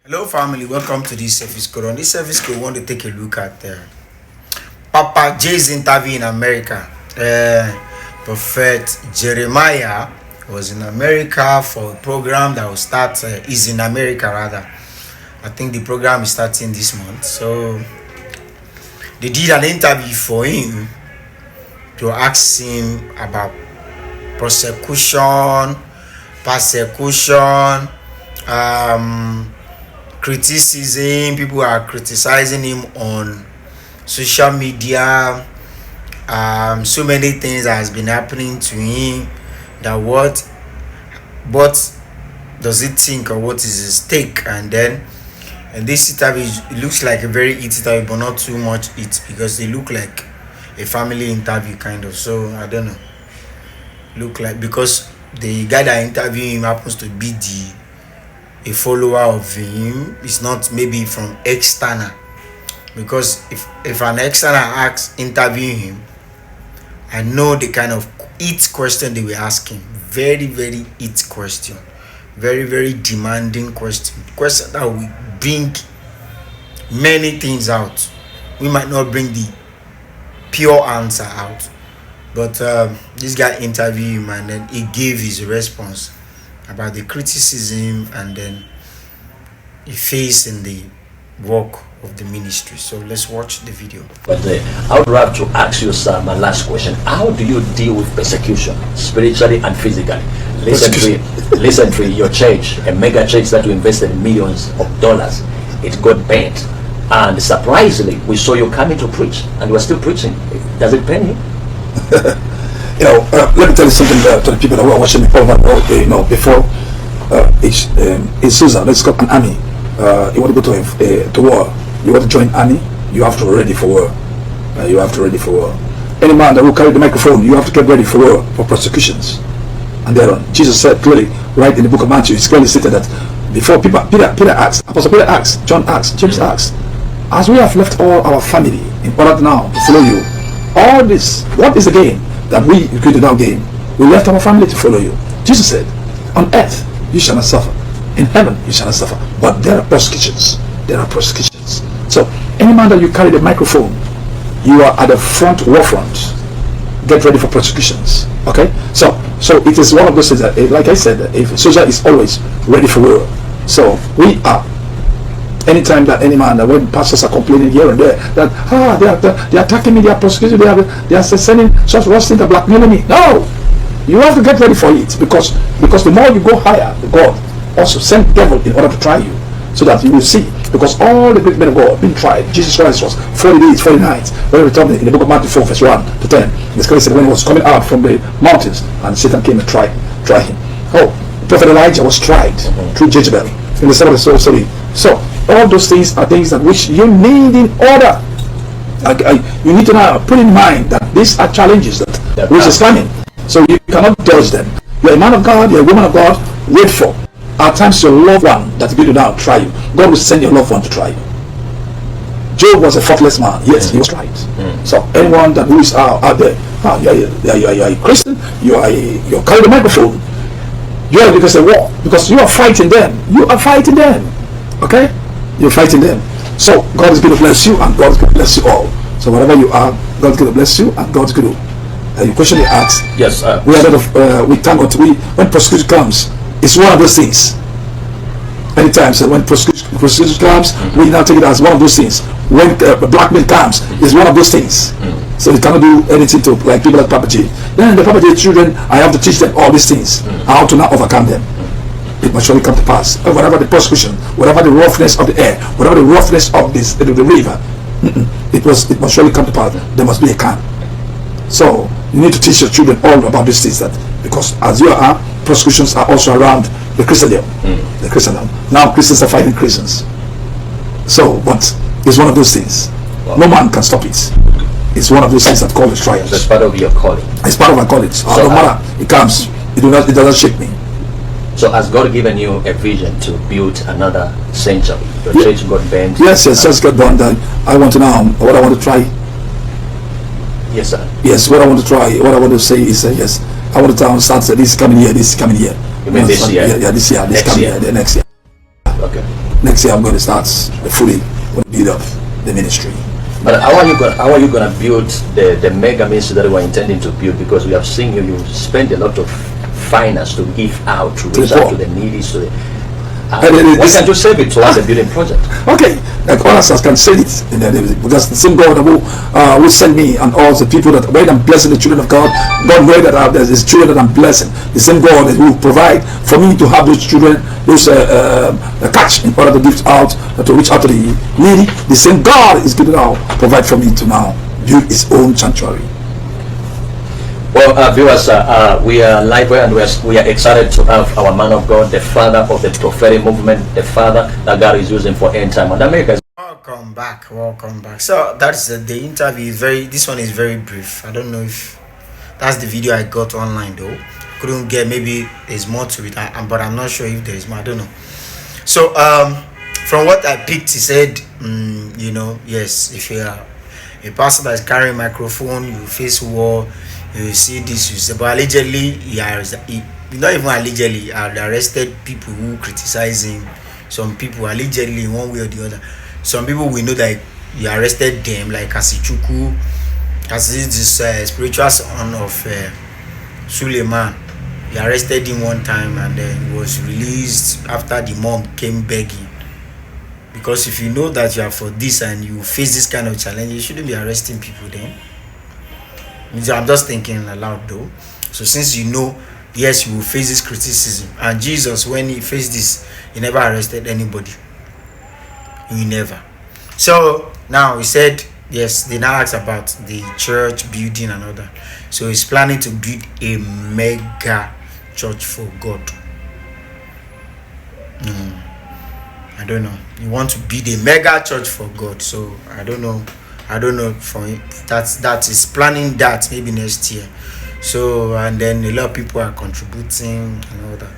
Hello, family. Welcome to this service code. On this service code, we want to take a look at Papa J's interview in America. Prophet Jeremiah was in America for a program that will start. Is in America rather. I think the program is starting this month. So they did an interview for him to ask him about persecution, criticism. People are criticizing him on social media. So many things that has been happening to him. That what does he think, or what is his take? And this interview, it looks like a very eat interview, but not too much eat, because they look like a family interview kind of. So I don't know. Look like, because the guy that interviewed him happens to be a follower of him. It's not maybe from external, because if an external asks interviewing him, I know the kind of it question they were asking. Very, very it question. Very, very demanding question that will bring many things out. We might not bring the pure answer out, but this guy interviewed him, and then he gave his response about the criticism, and then he faced in the work of the ministry. So let's watch the video. But I would love to ask you, sir, my last question. How do you deal with persecution, spiritually and physically? Listen to your church, a mega church that you invested millions of dollars. It got bent. And surprisingly, we saw you coming to preach, and you are still preaching. Does it pain you? Let me tell you something to the people that were watching me over and over. Before in Susan, let's got an army. You want to go to war. You want to join army. You have to be ready for war. You have to be ready for war. Any man that will carry the microphone, you have to get ready for war, for persecutions. And thereon, Jesus said clearly, right in the book of Matthew, it's clearly stated that before Peter asked, Apostle Peter asked, John asked, James asked, as we have left all our family in order now to follow you, all this, what is the gain that we could now gain? We left our family to follow you. Jesus said, on earth you shall not suffer, in heaven you shall not suffer, but there are persecutions. There are persecutions. So any man that you carry the microphone, you are at the front, war front. Get ready for persecutions. Okay? So it is one of those things that, like I said, if a soldier is always ready for war. So we are. Anytime that any man, that when pastors are complaining here and there, that they are attacking me, they are persecuting, they are sending such worse things, blackmailing me. No, you have to get ready for it, because the more you go higher, God also sent devil in order to try you, so that you will see. Because all the great men of God have been tried. Jesus Christ was 40 days, 40 nights. When he returned in the book of Matthew 4, verse 1 to 10, this Christ said when he was coming out from the mountains, and Satan came and tried him. Prophet Elijah was tried through Jezebel in the 7th sorcery. So all those things are things that which you need in order. You need to now put in mind that these are challenges that which is coming. So you cannot dodge them. You're a man of God, you're a woman of God. Wait for. At times your loved one that is going to now try you. God will send your loved one to try you. Job was a faultless man. Yes, he was tried. So anyone that who is out there, you are a Christian, you carry the microphone, you are because of war, because you are fighting them. You are fighting them. Okay? You're fighting them. So God is going to bless you, and God is going to bless you all. So whatever you are, God is going to bless you, and God is going to. The question you asked. Yes. We thank God. When persecution comes, it's one of those things. Many times when persecution comes, we now take it as one of those things. When blackmail comes, it's one of those things. So you cannot do anything to like people like Papa J. Then the Papa J children, I have to teach them all these things, how to now overcome them. It must surely come to pass. Whatever the persecution, whatever the roughness of the air, whatever the roughness of the river, it must surely come to pass. There must be a calm. So you need to teach your children all about these things, that because as you are, persecutions are also around the Christendom. The Christendom. Now Christians are fighting Christians. So, but it's one of those things. Wow. No man can stop it. It's one of those things that call it trials. It's part of your calling. It's part of my calling. So no matter it comes, it doesn't shake me. So has God given you a vision to build another sanctuary? Your church got bent. Yes, church got bent. I want to know what I want to try. Yes, sir. Yes, what I want to try, what I want to say is yes. I want to start this coming year, this coming year. You mean this year? Yeah, this year, this coming year, the next year. Okay. next year I'm going to start fully build up the ministry. But how are you gonna build the mega ministry that we're intending to build? Because we have seen you spend a lot of finance to give out, to reach out to the needy, to the why can't you save it towards the building project? Okay, like all of us can say it, because the same God will send me and all the people that when I'm blessing the children of God, God knows that there's His children that I'm blessing. The same God that will provide for me to have those children, those catch in order to give out, to reach out to the needy. The same God is going to provide for me to now build His own sanctuary. Well, viewers, we are live and we are excited to have our man of God, the father of the prophetic movement, the father that God is using for end time. And America. Welcome back. So that's the interview is this one is very brief. I don't know if that's the video I got online though. Couldn't get, maybe there's more to it, but I'm not sure if there's more. I don't know. So from what I picked, he said, yes, if you are a pastor that is carrying a microphone, you face war, you see this, you say, but allegedly, not even allegedly, arrested people who criticize him. Some people allegedly, one way or the other. Some people we know that you arrested them, like Asichuku, as this spiritual son of Suleiman. You arrested him one time and then he was released after the mom came begging. Because if you know that you are for this and you face this kind of challenge, you shouldn't be arresting people then. I'm just thinking aloud though. So since you know, yes, you will face this criticism, and Jesus, when he faced this, he never arrested anybody. He never. So now he said, yes, they now ask about the church building and all that. So he's planning to build a mega church for God. I don't know. You want to build a mega church for God. So I don't know for him. That is planning that maybe next year. So, and then a lot of people are contributing and all that.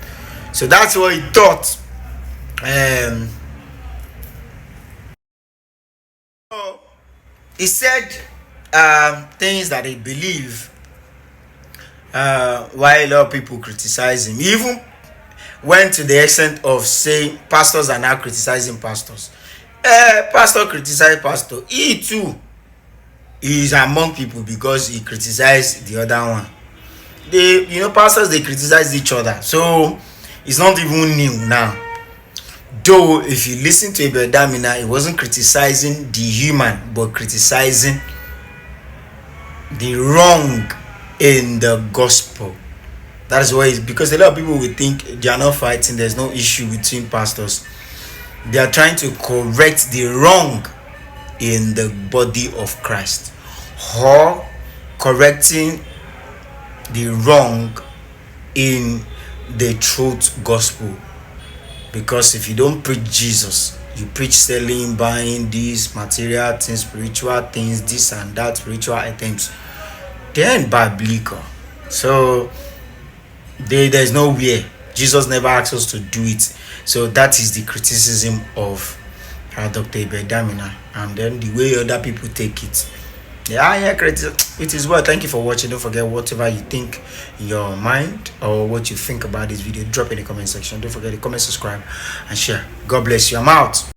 So that's what he thought. So he said things that he believe, why a lot of people criticize him. He even went to the extent of saying pastors are now criticizing pastors. Pastor criticized pastor. He too is among people because he criticized the other one. Pastors, they criticize each other. So it's not even new now. Though if you listen to Ebedamina, he wasn't criticizing the human, but criticizing the wrong in the gospel. That is why, because a lot of people will think they are not fighting, there's no issue between pastors. They are trying to correct the wrong in the body of Christ, or correcting the wrong in the truth gospel. Because if you don't preach Jesus, you preach selling, buying these material things, spiritual things, this and that, spiritual items, then biblical. So there's nowhere. Jesus never asked us to do it. So that is the criticism of Dr. Ebedamina, and then the way other people take it. It is well. Thank you for watching. Don't forget, whatever you think in your mind or what you think about this video, drop in the comment section. Don't forget to comment, subscribe, and share. God bless you. I'm out.